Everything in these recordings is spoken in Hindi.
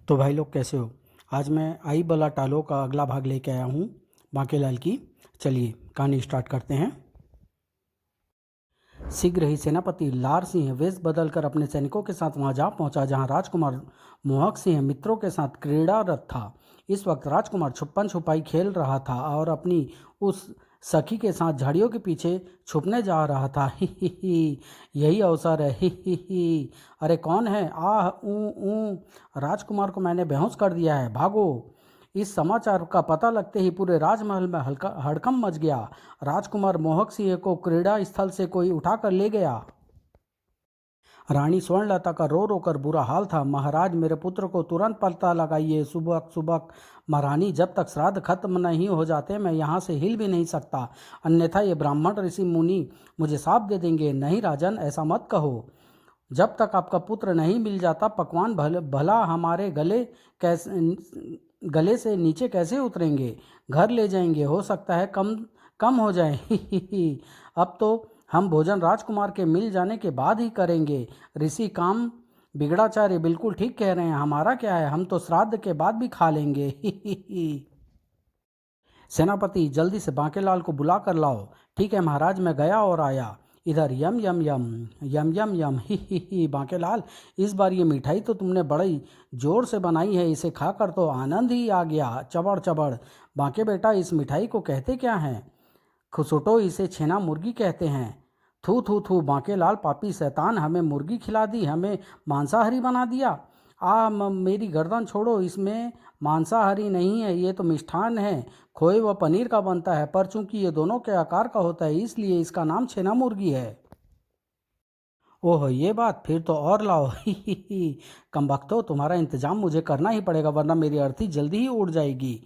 तो भाई लोग कैसे हो। आज मैं आई बला टालो का अगला भाग लेके आया हूँ बांकेलाल की। चलिए कहानी स्टार्ट करते हैं। शीघ्र ही सेनापति लार सिंह वेश बदलकर अपने सैनिकों के साथ वहां जा पहुंचा जहां राजकुमार मोहक सिंह मित्रों के साथ क्रीड़ारत था। इस वक्त राजकुमार छुपन छुपाई खेल रहा था और अपनी उस सखी के साथ झाड़ियों के पीछे छुपने जा रहा था। ही यही अवसर है। ही अरे कौन है? आह ऊ ऊ राजकुमार को मैंने बेहोश कर दिया है, भागो। इस समाचार का पता लगते ही पूरे राजमहल में हल्का हड़कंप मच गया। राजकुमार मोहक सिंह को क्रीड़ा स्थल से कोई उठाकर ले गया। रानी स्वर्णलता का रो रो कर बुरा हाल था। महाराज, मेरे पुत्र को तुरंत पता लगाइए। सुबह सुबह महारानी, जब तक श्राद्ध खत्म नहीं हो जाते मैं यहाँ से हिल भी नहीं सकता, अन्यथा ये ब्राह्मण ऋषि मुनि मुझे शाप दे देंगे। नहीं राजन, ऐसा मत कहो। जब तक आपका पुत्र नहीं मिल जाता पकवान भला हमारे गले से नीचे कैसे उतरेंगे? घर ले जाएंगे, हो सकता है कम कम हो जाए। अब तो हम भोजन राजकुमार के मिल जाने के बाद ही करेंगे। ऋषि काम बिगड़ाचार्य बिल्कुल ठीक कह रहे हैं। हमारा क्या है, हम तो श्राद्ध के बाद भी खा लेंगे। सेनापति, जल्दी से बांकेलाल को बुला कर लाओ। ठीक है महाराज, मैं गया और आया। इधर यम यम यम यम यम यम। ही बांकेलाल, इस बार ये मिठाई तो तुमने बड़ी जोर से बनाई है, इसे खाकर तो आनंद ही आ गया। चबड़ चबड़। बांके बेटा, इस मिठाई को कहते क्या हैं? खुसुटो, इसे छेना मुर्गी कहते हैं। थू थू थू बांकेलाल, पापी शैतान, हमें मुर्गी खिला दी, हमें मांसाहारी बना दिया। मेरी गर्दन छोड़ो, इसमें मांसाहारी नहीं है, ये तो मिष्ठान है, खोए व पनीर का बनता है, पर चूंकि ये दोनों के आकार का होता है इसलिए इसका नाम छेना मुर्गी है। ओह ये बात, फिर तो और लाओ। ही कमबख्तो, तुम्हारा इंतजाम मुझे करना ही पड़ेगा वरना मेरी अर्थी जल्दी ही उड़ जाएगी।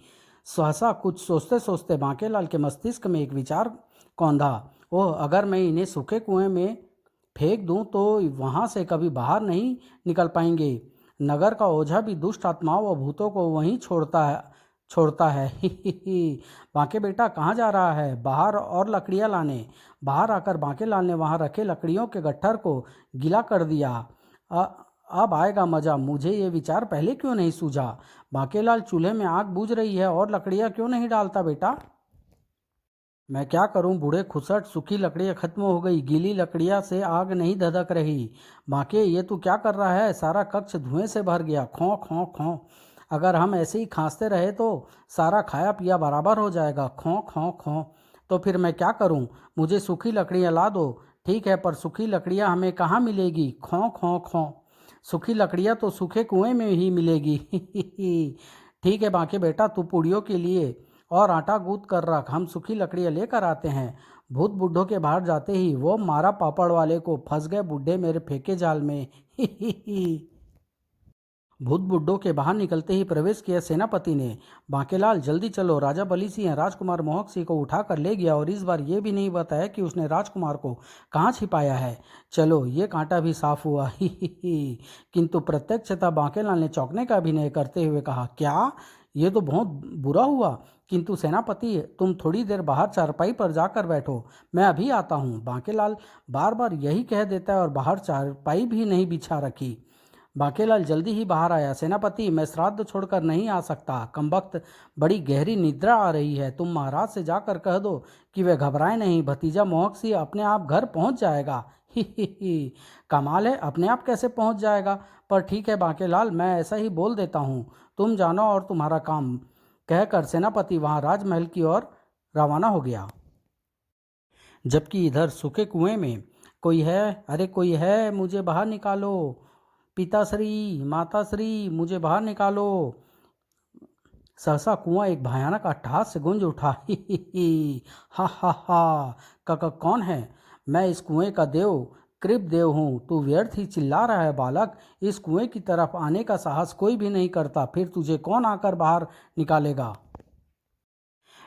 सहसा कुछ सोचते सोचते बांकेलाल के मस्तिष्क में एक विचार कौंधा। ओह, अगर मैं इन्हें सूखे कुएं में फेंक दूं तो वहां से कभी बाहर नहीं निकल पाएंगे। नगर का ओझा भी दुष्ट आत्माओं व भूतों को वहीं छोड़ता है। बांके बेटा, कहाँ जा रहा है? बाहर और लकड़ियाँ लाने। बाहर आकर बांकेलाल ने वहां रखे लकड़ियों के गट्ठर को गीला कर दिया। अ- अब आएगा मजा। मुझे ये विचार पहले क्यों नहीं सूझा? बांकेलाल, चूल्हे में आग बुझ रही है और लकड़ियाँ क्यों नहीं डालता बेटा? मैं क्या करूं बूढ़े खुसट, सूखी लकड़ियां खत्म हो गई, गीली लकड़ियां से आग नहीं धधक रही। बाके, ये तू क्या कर रहा है? सारा कक्ष धुएं से भर गया। खौं खौं खौं। अगर हम ऐसे ही खांसते रहे तो सारा खाया पिया बराबर हो जाएगा। खौं खौं खौं। तो फिर मैं क्या करूं? मुझे सूखी लकड़ियां ला दो। ठीक है, पर सूखी लकड़ियां हमें कहाँ मिलेगी? खौं खौं खौं। सूखी लकड़ियां तो सूखे कुएं में ही मिलेगी। ठीक है बाके बेटा, तू पूड़ियों के लिए और आटा गूंथ कर रख, हम सूखी लकड़ियाँ लेकर आते हैं। भूत बुड्ढों के बाहर जाते ही वो मारा पापड़ वाले को, फंस गए बुड्ढे मेरे फेंके जाल में। भूत बुड्ढों के बाहर निकलते ही प्रवेश किया सेनापति ने। बांकेलाल, जल्दी चलो, राजा बली सिंह राजकुमार मोहक सिंह को उठाकर ले गया और इस बार ये भी नहीं बताया कि उसने राजकुमार को कहाँ छिपाया है। चलो, ये कांटा भी साफ हुआ। किंतु प्रत्यक्षतः बांकेलाल ने चौंकने का अभिनय करते हुए कहा, क्या? ये तो बहुत बुरा हुआ। किंतु सेनापति, तुम थोड़ी देर बाहर चारपाई पर जाकर बैठो, मैं अभी आता हूँ। बांकेलाल बार बार यही कह देता है और बाहर चारपाई भी नहीं बिछा रखी। बांकेलाल जल्दी ही बाहर आया। सेनापति, मैं श्राद्ध छोड़कर नहीं आ सकता, कमबख्त बड़ी गहरी निद्रा आ रही है। तुम महाराज से जाकर कह दो कि वे घबराए नहीं, भतीजा मोहक सिंह अपने आप घर पहुंच जाएगा। ही कमाल है, अपने आप कैसे पहुंच जाएगा? पर ठीक है बांकेलाल, मैं ऐसा ही बोल देता हूँ, तुम जानो और तुम्हारा काम। कहकर सेनापति वहां राजमहल की ओर रवाना हो गया। जबकि इधर सूखे कुएं में कोई है, अरे कोई है, मुझे बाहर निकालो। पिताश्री, माताश्री, मुझे बाहर निकालो। सहसा कुआं एक भयानक अट्टहास से गूंज उठा। ही हा हा हा। कौन है? मैं इस कुएं का देव, कृप देव हूँ। तू व्यर्थ ही चिल्ला रहा है बालक। इस कुएं की तरफ आने का साहस कोई भी नहीं करता, फिर तुझे कौन आकर बाहर निकालेगा?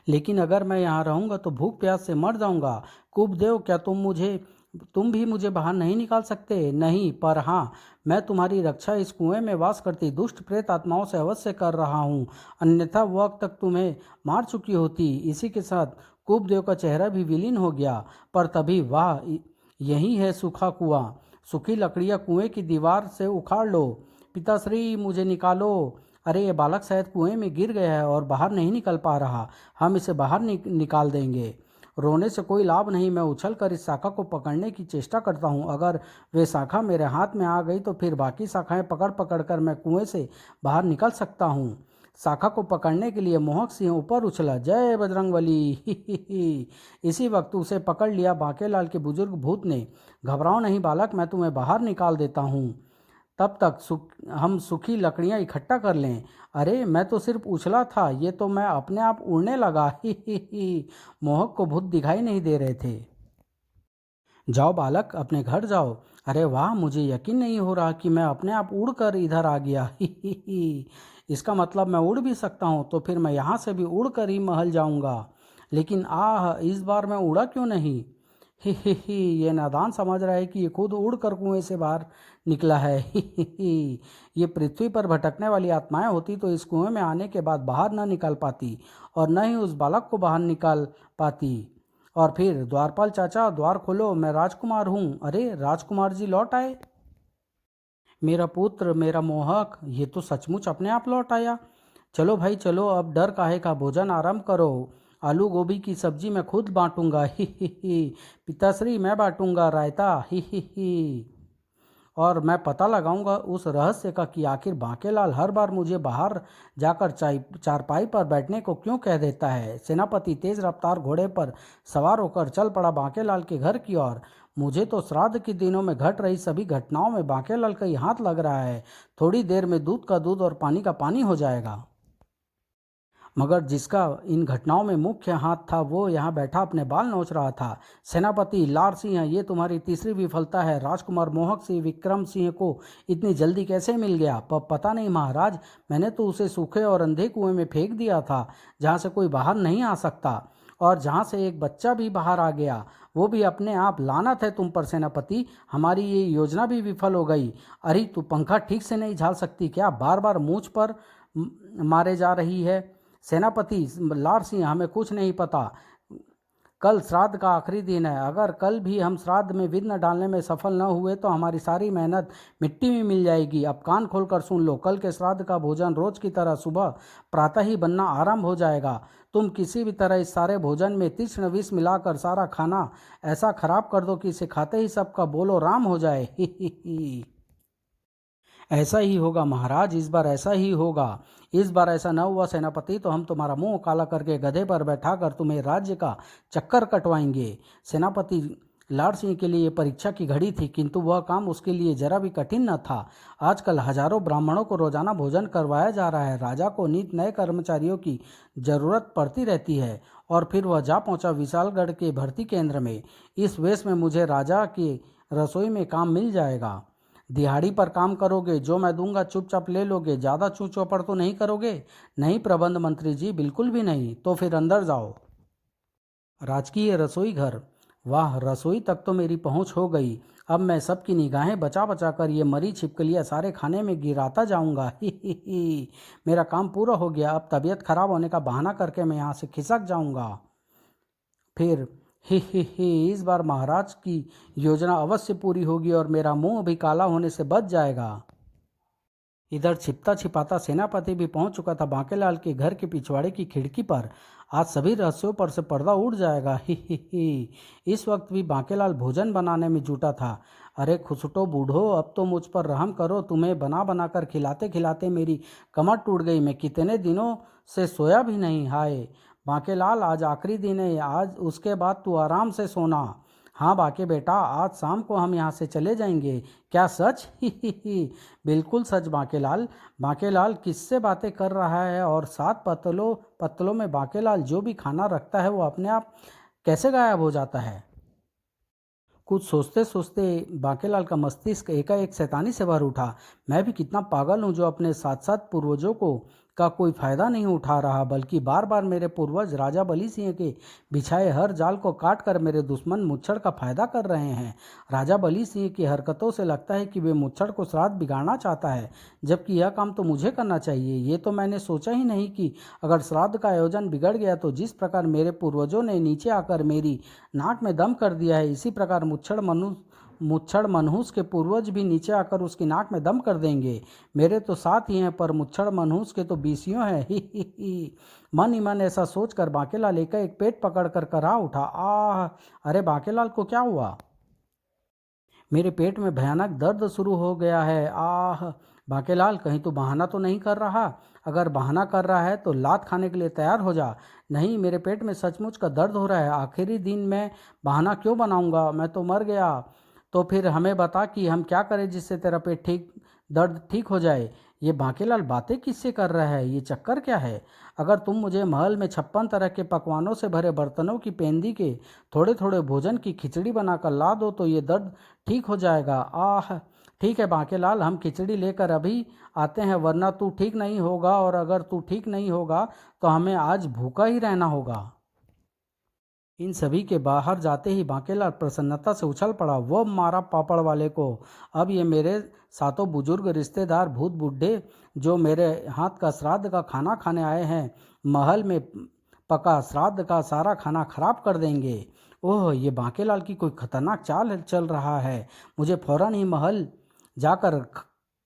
लेकिन अगर मैं यहाँ रहूंगा तो भूख प्यास से मर जाऊंगा। कुबदेव, क्या तुम भी मुझे बाहर नहीं निकाल सकते? नहीं, पर हाँ, मैं तुम्हारी रक्षा इस कुएं में वास करती दुष्ट प्रेत आत्माओं से अवश्य कर रहा हूँ, अन्यथा वक्त तक तुम्हें मार चुकी होती। इसी के साथ कुबदेव का चेहरा भी विलीन हो गया। पर तभी, वाह, यही है सूखा कुआं। सूखी लकड़ियाँ कुएं की दीवार से उखाड़ लो, पिताश्री मुझे निकालो। अरे ये बालक शायद कुएं में गिर गया है और बाहर नहीं निकल पा रहा। हम इसे बाहर निकाल देंगे। रोने से कोई लाभ नहीं। मैं उछलकर इस शाखा को पकड़ने की चेष्टा करता हूँ। अगर वे शाखा मेरे हाथ में आ गई तो फिर बाकी शाखाएं पकड़ पकड़ कर मैं कुएं से बाहर निकल सकता हूँ। शाखा को पकड़ने के लिए मोहक सिंह ऊपर उछला। जय बजरंगबली। ही ही ही। इसी वक्त उसे पकड़ लिया बांकेलाल के बुजुर्ग भूत ने। घबराओ नहीं बालक, मैं तुम्हें बाहर निकाल देता हूँ। तब तक हम सूखी लकड़ियाँ इकट्ठा कर लें। अरे मैं तो सिर्फ उछला था, ये तो मैं अपने आप उड़ने लगा। ही। मोहक को भूत दिखाई नहीं दे रहे थे। जाओ बालक, अपने घर जाओ। अरे वाह, मुझे यकीन नहीं हो रहा कि मैं अपने आप उड़कर इधर आ गया। ही। इसका मतलब मैं उड़ भी सकता हूँ, तो फिर मैं यहाँ से भी उड़कर ही महल जाऊँगा। लेकिन आह, इस बार मैं उड़ा क्यों नहीं? ही। ये नादान समझ रहा है कि ये खुद उड़कर कुएं से बाहर निकला है। ही। ये पृथ्वी पर भटकने वाली आत्माएं होती तो इस कुएं में आने के बाद बाहर न निकल पाती और न ही उस बालक को बाहर निकाल पाती। और फिर द्वारपाल चाचा, द्वार खोलो, मैं राजकुमार हूँ। अरे राजकुमार जी लौट आए। मेरा पुत्र, मेरा मोहक, ये तो सचमुच अपने आप लौट आया। चलो भाई चलो, अब डर काहे का, भोजन आरंभ करो। आलू गोभी की सब्जी मैं खुद बांटूंगा। ही। पिताश्री मैं बांटूंगा रायता। ही। और मैं पता लगाऊंगा उस रहस्य का कि आखिर बांकेलाल हर बार मुझे बाहर जाकर चारपाई पर बैठने को क्यों कह देता है। सेनापति तेज रफ्तार घोड़े पर सवार होकर चल पड़ा बांकेलाल के घर की ओर। मुझे तो श्राद्ध के दिनों में घट रही सभी घटनाओं में बांकेलाल का ही हाथ लग रहा है। थोड़ी देर में दूध का दूध और पानी का पानी हो जाएगा। मगर जिसका इन घटनाओं में मुख्य हाथ था वो यहाँ बैठा अपने बाल नोच रहा था। सेनापति लार सिंह, ये तुम्हारी तीसरी विफलता है। राजकुमार मोहक सिंह विक्रम सिंह को इतनी जल्दी कैसे मिल गया? पता नहीं महाराज, मैंने तो उसे सूखे और अंधे कुएं में फेंक दिया था जहाँ से कोई बाहर नहीं आ सकता, और जहाँ से एक बच्चा भी बाहर आ गया, वो भी अपने आप। लानत है तुम पर सेनापति, हमारी ये योजना भी विफल हो गई। अरे तू पंखा ठीक से नहीं झाल सकती क्या? बार बार मूंछ पर मारे जा रही है। सेनापति लार सिंह, हमें कुछ नहीं पता। कल श्राद्ध का आखिरी दिन है। अगर कल भी हम श्राद्ध में विघ्न डालने में सफल न हुए तो हमारी सारी मेहनत मिट्टी में मिल जाएगी। अब कान खोलकर सुन लो, कल के श्राद्ध का भोजन रोज की तरह सुबह प्रातः ही बनना आरंभ हो जाएगा। तुम किसी भी तरह इस सारे भोजन में तीक्ष्ण विष मिलाकर सारा खाना ऐसा खराब कर दो कि इसे खाते ही सबका बोलो राम हो जाए। ही। ऐसा ही होगा महाराज, इस बार ऐसा ही होगा। इस बार ऐसा न हुआ सेनापति तो हम तुम्हारा मुंह काला करके गधे पर बैठाकर तुम्हें राज्य का चक्कर कटवाएंगे। सेनापति लाड़ सिंह के लिए परीक्षा की घड़ी थी, किंतु वह काम उसके लिए जरा भी कठिन न था। आजकल हजारों ब्राह्मणों को रोजाना भोजन करवाया जा रहा है। राजा को नित नए कर्मचारियों की जरूरत पड़ती रहती है। और फिर वह जा पहुंचा विशालगढ़ के भर्ती केंद्र में। इस वेश में मुझे राजा की रसोई में काम मिल जाएगा। दिहाड़ी पर काम करोगे, जो मैं दूंगा चुपचाप ले लोगे, ज़्यादा चूं चौपड़ तो नहीं करोगे? नहीं प्रबंध मंत्री जी, बिल्कुल भी नहीं। तो फिर अंदर जाओ। राजकीय रसोई घर। वाह, रसोई तक तो मेरी पहुंच हो गई। अब मैं सबकी निगाहें बचा बचा कर ये मरी छिपकलियाँ सारे खाने में गिराता जाऊंगा। ही। मेरा काम पूरा हो गया। अब तबीयत खराब होने का बहाना करके मैं यहाँ से खिसक जाऊंगा। फिर ही। इस बार महाराज की योजना अवश्य पूरी होगी और मेरा मुंह भी काला होने से बच जाएगा। इधर छिपता छिपाता सेनापति भी पहुंच चुका था बांकेलाल के घर के पिछवाड़े की खिड़की पर। आज सभी रहस्यों पर से पर्दा उड़ जाएगा। ही। इस वक्त भी बांकेलाल भोजन बनाने में जुटा था। अरे खुसटो बूढ़ो, अब तो मुझ पर रहम करो। तुम्हें बना बना कर खिलाते खिलाते मेरी कमर टूट गई। मैं कितने दिनों से सोया भी नहीं। हाय बांकेलाल, आज आखिरी दिन है। आज उसके बाद तू आराम से सोना। हाँ बाके बेटा, आज शाम को हम यहाँ से चले जाएंगे। क्या सच? ही। बिल्कुल सच बांकेलाल। बांकेलाल किससे बातें कर रहा है? और 7 पत्तलों में बांकेलाल जो भी खाना रखता है वो अपने आप कैसे गायब हो जाता है? कुछ सोचते सोचते बांकेलाल का मस्तिष्क एकाएक शैतानी से भर उठा। मैं भी कितना पागल हूँ जो अपने साथ साथ पूर्वजों को का कोई फायदा नहीं उठा रहा, बल्कि बार बार मेरे पूर्वज राजा बली सिंह के बिछाए हर जाल को काट कर मेरे दुश्मन मुच्छड़ का फायदा कर रहे हैं। राजा बली सिंह की हरकतों से लगता है कि वे मुच्छड़ को श्राद्ध बिगाड़ना चाहता है, जबकि यह काम तो मुझे करना चाहिए। ये तो मैंने सोचा ही नहीं कि अगर श्राद्ध का आयोजन बिगड़ गया तो जिस प्रकार मेरे पूर्वजों ने नीचे आकर मेरी नाक में दम कर दिया है, इसी प्रकार मुच्छड़ मुच्छड़ मनहूस के पूर्वज भी नीचे आकर उसकी नाक में दम कर देंगे। मेरे तो 7 ही हैं, पर मुच्छड़ मनहूस के तो 20 हैं। ही। मन ही मन ऐसा सोचकर बांकेलाल एक पेट पकड़कर कराह उठा। आह! अरे बांकेलाल को क्या हुआ? मेरे पेट में भयानक दर्द शुरू हो गया है। आह! बांकेलाल, कहीं तू बहाना तो नहीं कर रहा? अगर बहाना कर रहा है तो लात खाने के लिए तैयार हो जा। नहीं, मेरे पेट में सचमुच का दर्द हो रहा है। आखिरी दिन मैं बहाना क्यों बनाऊंगा? मैं तो मर गया। तो फिर हमें बता कि हम क्या करें जिससे तेरा पेट दर्द ठीक हो जाए। ये बांकेलाल बातें किससे कर रहा है? ये चक्कर क्या है? अगर तुम मुझे महल में 56 तरह के पकवानों से भरे बर्तनों की पेंदी के थोड़े थोड़े भोजन की खिचड़ी बनाकर ला दो तो ये दर्द ठीक हो जाएगा। आह! ठीक है बांकेलाल, हम खिचड़ी लेकर अभी आते हैं, वरना तू ठीक नहीं होगा, और अगर तू ठीक नहीं होगा तो हमें आज भूखा ही रहना होगा। इन सभी के बाहर जाते ही बांकेलाल प्रसन्नता से उछल पड़ा। वो मारा पापड़ वाले को। अब ये मेरे सातों बुजुर्ग रिश्तेदार भूत बूढ़े जो मेरे हाथ का श्राद्ध का खाना खाने आए हैं, महल में पका श्राद्ध का सारा खाना खराब कर देंगे। ओह, ये बांकेलाल की कोई खतरनाक चाल चल रहा है। मुझे फौरन ही महल जाकर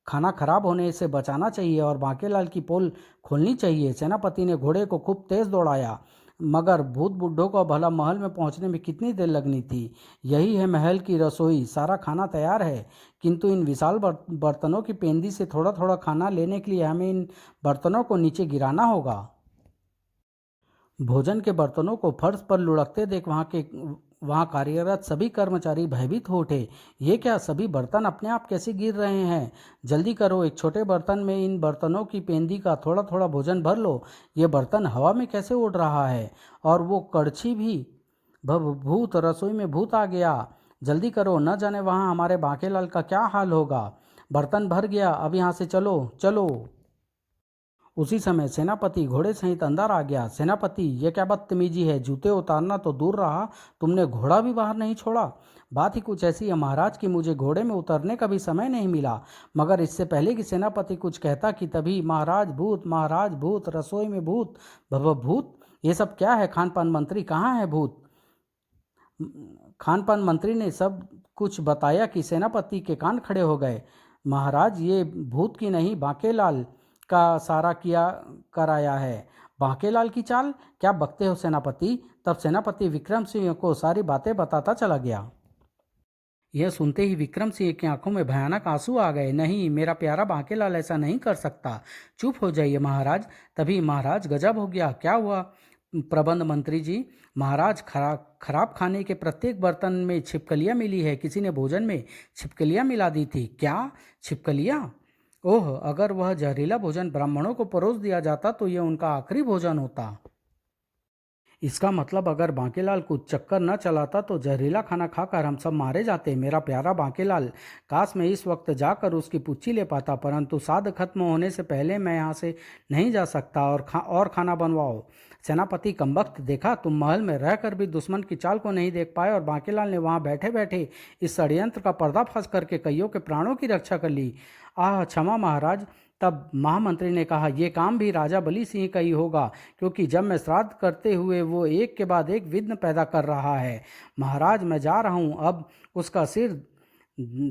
खाना खराब होने से बचाना चाहिए और बांकेलाल की पोल खोलनी चाहिए। सेनापति ने घोड़े को खूब तेज दौड़ाया, मगर भूत बुड्ढों को भला महल में पहुंचने में कितनी देर लगनी थी। यही है महल की रसोई, सारा खाना तैयार है, किंतु इन विशाल बर्तनों की पेंदी से थोड़ा थोड़ा खाना लेने के लिए हमें इन बर्तनों को नीचे गिराना होगा। भोजन के बर्तनों को फर्श पर लुढ़कते देख वहां कार्यरत सभी कर्मचारी भयभीत हो उठे। ये क्या, सभी बर्तन अपने आप कैसे गिर रहे हैं? जल्दी करो, एक छोटे बर्तन में इन बर्तनों की पेंदी का थोड़ा थोड़ा भोजन भर लो। ये बर्तन हवा में कैसे उड़ रहा है? और वो कड़छी भी। भूत, रसोई में भूत आ गया। जल्दी करो, न जाने वहां हमारे बांकेलाल का क्या हाल होगा। बर्तन भर गया, अब यहाँ से चलो चलो। उसी समय सेनापति घोड़े सहित अंदर आ गया। सेनापति, यह क्या बदतमीजी है? जूते उतारना तो दूर रहा, तुमने घोड़ा भी बाहर नहीं छोड़ा। बात ही कुछ ऐसी है महाराज कि मुझे घोड़े में उतरने का भी समय नहीं मिला। मगर इससे पहले कि सेनापति कुछ कहता कि तभी महाराज भूत, रसोई में भूत, भूत, ये सब क्या है? खान पान मंत्री कहाँ है? भूत। खान पान मंत्री ने सब कुछ बताया कि सेनापति के कान खड़े हो गए। महाराज, ये भूत की नहीं, बांकेलाल का सारा किया कराया है। बांकेलाल की चाल? क्या बकते हो सेनापति? तब सेनापति विक्रम सिंह को सारी बातें बताता चला गया। यह सुनते ही विक्रम सिंह की आंखों में भयानक आंसू आ गए। नहीं, मेरा प्यारा बांकेलाल ऐसा नहीं कर सकता। चुप हो जाइए महाराज। तभी महाराज, गजब हो गया। क्या हुआ प्रबंध मंत्री जी? महाराज, खराब खाने के प्रत्येक बर्तन में छिपकलियां मिली है। किसी ने भोजन में छिपकलियां मिला दी थी। क्या छिपकलियां? ओह, अगर वह जहरीला भोजन ब्राह्मणों को परोस दिया जाता तो यह उनका आखिरी भोजन होता। इसका मतलब अगर बांकेलाल को चक्कर न चलाता तो जहरीला खाना खाकर हम सब मारे जाते। मेरा प्यारा बांकेलाल, काश मैं इस वक्त जाकर उसकी पुच्ची ले पाता, परंतु साध खत्म होने से पहले मैं यहाँ से नहीं जा सकता। और खाना बनवाओ। सेनापति कमबख्त, देखा, तुम महल में रहकर भी दुश्मन की चाल को नहीं देख पाए और बांकेलाल ने वहाँ बैठे बैठे इस षड्यंत्र का पर्दाफाश करके कईयों के प्राणों की रक्षा कर ली। आह, क्षमा महाराज। तब महामंत्री ने कहा, यह काम भी राजा बली सिंह का ही होगा, क्योंकि जब मैं श्राद्ध करते हुए वो एक के बाद एक विघ्न पैदा कर रहा है। महाराज, मैं जा रहा हूँ, अब उसका सिर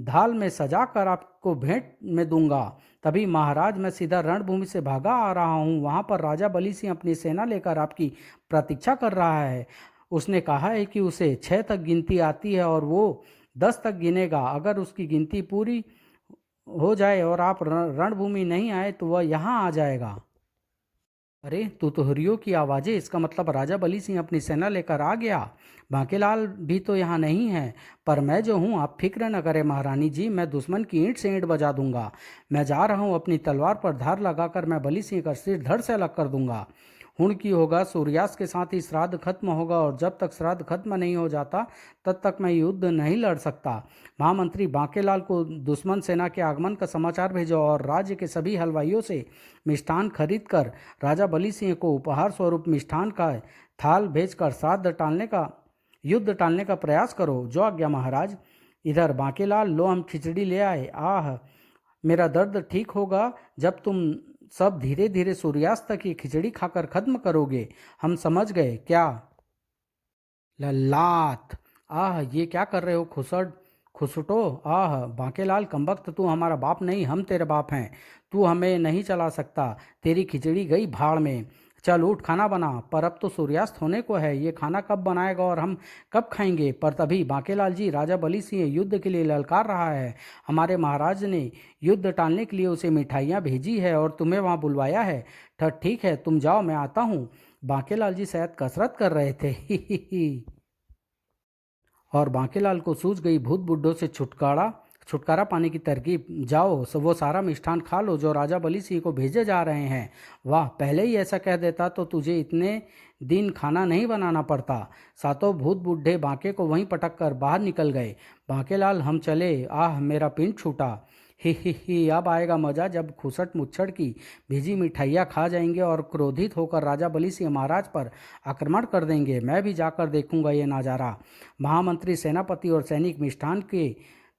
ढाल में सजा कर आपको भेंट में दूंगा। तभी महाराज, मैं सीधा रणभूमि से भागा आ रहा हूँ। वहाँ पर राजा बली सिंह अपनी सेना लेकर आपकी प्रतीक्षा कर रहा है। उसने कहा है कि उसे 6 तक गिनती आती है और वो 10 तक गिनेगा। अगर उसकी गिनती पूरी हो जाए और आप रणभूमि नहीं आए तो वह यहाँ आ जाएगा। अरे, तुतुरियों की आवाज़ें, इसका मतलब राजा बली सिंह अपनी सेना लेकर आ गया। बांकेलाल भी तो यहाँ नहीं है, पर मैं जो हूँ, आप फिक्र न करें महारानी जी, मैं दुश्मन की ईंट से ईंट बजा दूंगा। मैं जा रहा हूँ, अपनी तलवार पर धार लगाकर मैं बली सिंह का सिर धड़ से अलग कर दूंगा। हुण की होगा, सूर्यास्त के साथ ही श्राद्ध खत्म होगा और जब तक श्राद्ध खत्म नहीं हो जाता तब तक मैं युद्ध नहीं लड़ सकता। महामंत्री, बांकेलाल को दुश्मन सेना के आगमन का समाचार भेजो और राज्य के सभी हलवाइयों से मिष्ठान खरीद कर राजा बली सिंह को उपहार स्वरूप मिष्ठान का थाल भेजकर युद्ध टालने का प्रयास करो। जो आज्ञा महाराज। इधर बांकेलाल, लो हम खिचड़ी ले आए। आह, मेरा दर्द ठीक होगा जब तुम सब धीरे धीरे सूर्यास्त तक ये खिचड़ी खाकर खत्म करोगे। हम समझ गए। क्या? ललाट। आह, ये क्या कर रहे हो खुसड़? खुसटो, आह बांकेलाल कमबख्त, तू हमारा बाप नहीं, हम तेरे बाप हैं। तू हमें नहीं चला सकता, तेरी खिचड़ी गई भाड़ में। चल उठ, खाना बना। पर अब तो सूर्यास्त होने को है, ये खाना कब बनाएगा और हम कब खाएंगे? पर तभी बांकेलाल जी, राजा बली सिंह युद्ध के लिए ललकार रहा है। हमारे महाराज ने युद्ध टालने के लिए उसे मिठाइयाँ भेजी है और तुम्हें वहाँ बुलवाया है। ठीक है, तुम जाओ, मैं आता हूँ। बांकेलाल जी शायद कसरत कर रहे थे। ही। और बांकेलाल को सूझ गई भूत बुड्ढों से छुटकारा छुटकारा पाने की तरकीब। जाओ, वो सारा मिष्ठान खा लो जो राजा बली सिंह को भेजे जा रहे हैं। वाह, पहले ही ऐसा कह देता तो तुझे इतने दिन खाना नहीं बनाना पड़ता। सातों भूत बुड्ढे बांके को वहीं पटक कर बाहर निकल गए। बांकेलाल, हम चले। आह, मेरा पिंड छूटा। ही, अब आएगा मजा, जब खुसट मुच्छड़ की भेजी मिठाइयाँ खा जाएंगे और क्रोधित होकर राजा बली सिंह महाराज पर आक्रमण कर देंगे। मैं भी जाकर देखूंगा ये नज़ारा। महामंत्री, सेनापति और सैनिक मिष्ठान के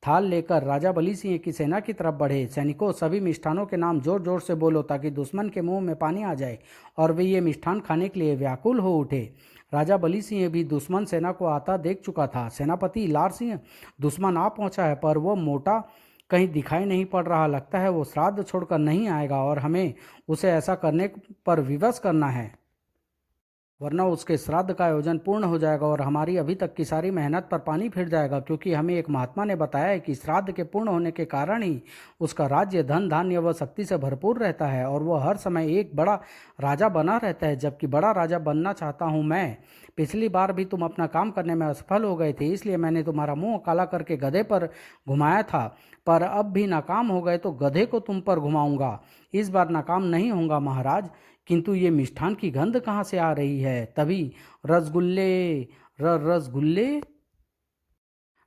थाल लेकर राजा बली सिंह की सेना की तरफ बढ़े। सैनिकों, सभी मिष्ठानों के नाम जोर जोर से बोलो ताकि दुश्मन के मुंह में पानी आ जाए और वे ये मिष्ठान खाने के लिए व्याकुल हो उठे। राजा बली सिंह भी दुश्मन सेना को आता देख चुका था। सेनापति लार सिंह, दुश्मन आ पहुंचा है, पर वो मोटा कहीं दिखाई नहीं पड़ रहा। लगता है वो श्राद्ध छोड़कर नहीं आएगा और हमें उसे ऐसा करने पर विवश करना है, वरना उसके श्राद्ध का आयोजन पूर्ण हो जाएगा और हमारी अभी तक की सारी मेहनत पर पानी फिर जाएगा। क्योंकि हमें एक महात्मा ने बताया है कि श्राद्ध के पूर्ण होने के कारण ही उसका राज्य धन धान्य व शक्ति से भरपूर रहता है और वह हर समय एक बड़ा राजा बना रहता है, जबकि बड़ा राजा बनना चाहता हूँ मैं। पिछली बार भी तुम अपना काम करने में असफल हो गए थे, इसलिए मैंने तुम्हारा मुंह काला करके गधे पर घुमाया था। पर अब भी नाकाम हो गए तो गधे को तुम पर घुमाऊंगा। इस बार नाकाम नहीं होगा महाराज। किंतु ये मिष्ठान की गंध कहाँ से आ रही है? तभी रसगुल्ले, रसगुल्ले,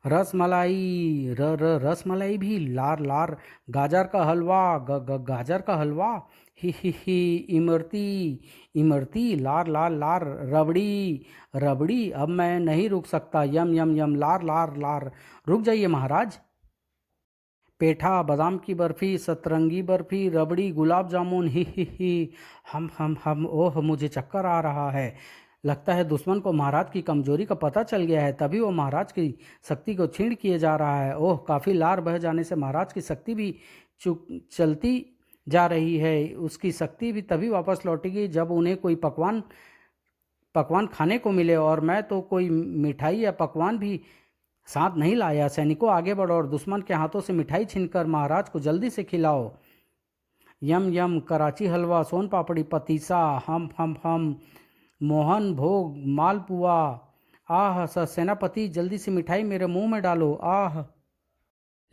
रसमलाई, रसमलाई भी, लार लार, गाजर का हलवा, गाजर का हलवा, ही, इमरती, इमरती, लार लार लार, रबड़ी, रबड़ी। अब मैं नहीं रुक सकता। यम यम यम, लार लार लार। रुक जाइए महाराज। पेठा, बादाम की बर्फ़ी, सतरंगी बर्फ़ी, रबड़ी, गुलाब जामुन, ही, हम, ओह मुझे चक्कर आ रहा है। लगता है दुश्मन को महाराज की कमजोरी का पता चल गया है, तभी वो महाराज की शक्ति को छीण किए जा रहा है। ओह, काफ़ी लार बह जाने से महाराज की शक्ति भी चुक चलती जा रही है। उसकी शक्ति भी तभी वापस लौटेगी जब उन्हें कोई पकवान पकवान खाने को मिले, और मैं तो कोई मिठाई या पकवान भी साथ नहीं लाया। सैनिकों, आगे बढ़ो और दुश्मन के हाथों से मिठाई छीनकर महाराज को जल्दी से खिलाओ। यम यम, कराची हलवा, सोन पापड़ी, पतीसा, हम, मोहन भोग, मालपुआ। आह, सेनापति, जल्दी से मिठाई मेरे मुंह में डालो। आह,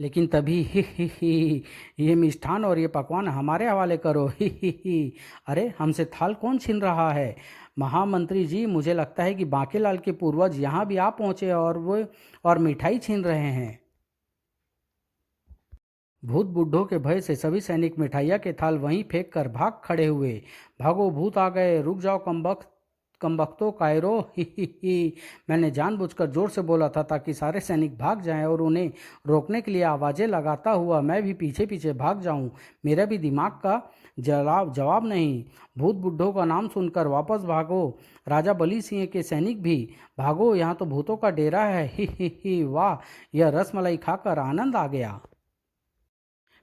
लेकिन तभी ही, ये मिष्ठान और ये पकवान हमारे हवाले करो। ही। अरे, हमसे थाल कौन छीन रहा है? महामंत्री जी, मुझे लगता है कि बांकेलाल के पूर्वज यहाँ भी आ पहुँचे और मिठाई छीन रहे हैं। भूत बुड्ढों के भय से सभी सैनिक मिठाइया के थाल वहीं फेंक कर भाग खड़े हुए। भागो, भूत आ गए, रुक जाओ कमबख्तो कायरो, ही। मैंने जानबूझकर जोर से बोला था ताकि सारे सैनिक भाग जाएं और उन्हें रोकने के लिए आवाज़ें लगाता हुआ मैं भी पीछे पीछे भाग जाऊं। मेरा भी दिमाग का जवाब नहीं। भूत बुड्ढों का नाम सुनकर वापस भागो। राजा बली सिंह के सैनिक भी भागो, यहाँ तो भूतों का डेरा है। ही, वाह, यह रसमलाई खाकर आनंद आ गया।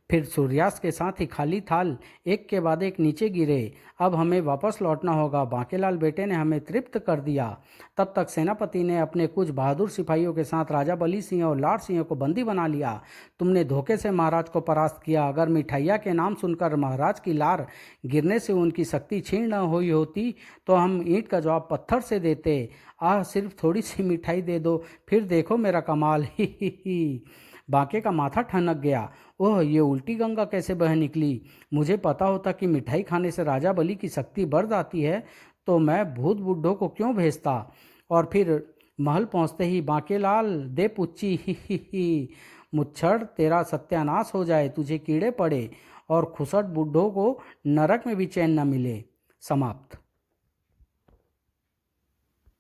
फिर सूर्यास्त के साथ ही खाली थाल एक के बाद एक नीचे गिरे। अब हमें वापस लौटना होगा। बांकेलाल बेटे ने हमें तृप्त कर दिया। तब तक सेनापति ने अपने कुछ बहादुर सिपाहियों के साथ राजा बली सिंह और लाड सिंह को बंदी बना लिया। तुमने धोखे से महाराज को परास्त किया। अगर मिठाइया के नाम सुनकर महाराज की लार गिरने से उनकी शक्ति छीण न हुई होती तो हम ईंट का जवाब पत्थर से देते। आह, सिर्फ थोड़ी सी मिठाई दे दो, फिर देखो मेरा कमाल। ही। बांके का माथा ठनक गया। ओह, ये उल्टी गंगा कैसे बह निकली? मुझे पता होता कि मिठाई खाने से राजा बली की शक्ति बढ़ जाती है तो मैं भूत बुड्ढों को क्यों भेजता। और फिर महल पहुंचते ही बांकेलाल दे पुच्ची, ही। मुच्छड़, तेरा सत्यानाश हो जाए, तुझे कीड़े पड़े और खुसट बुड्ढों को नरक में भी चैन न मिले। समाप्त।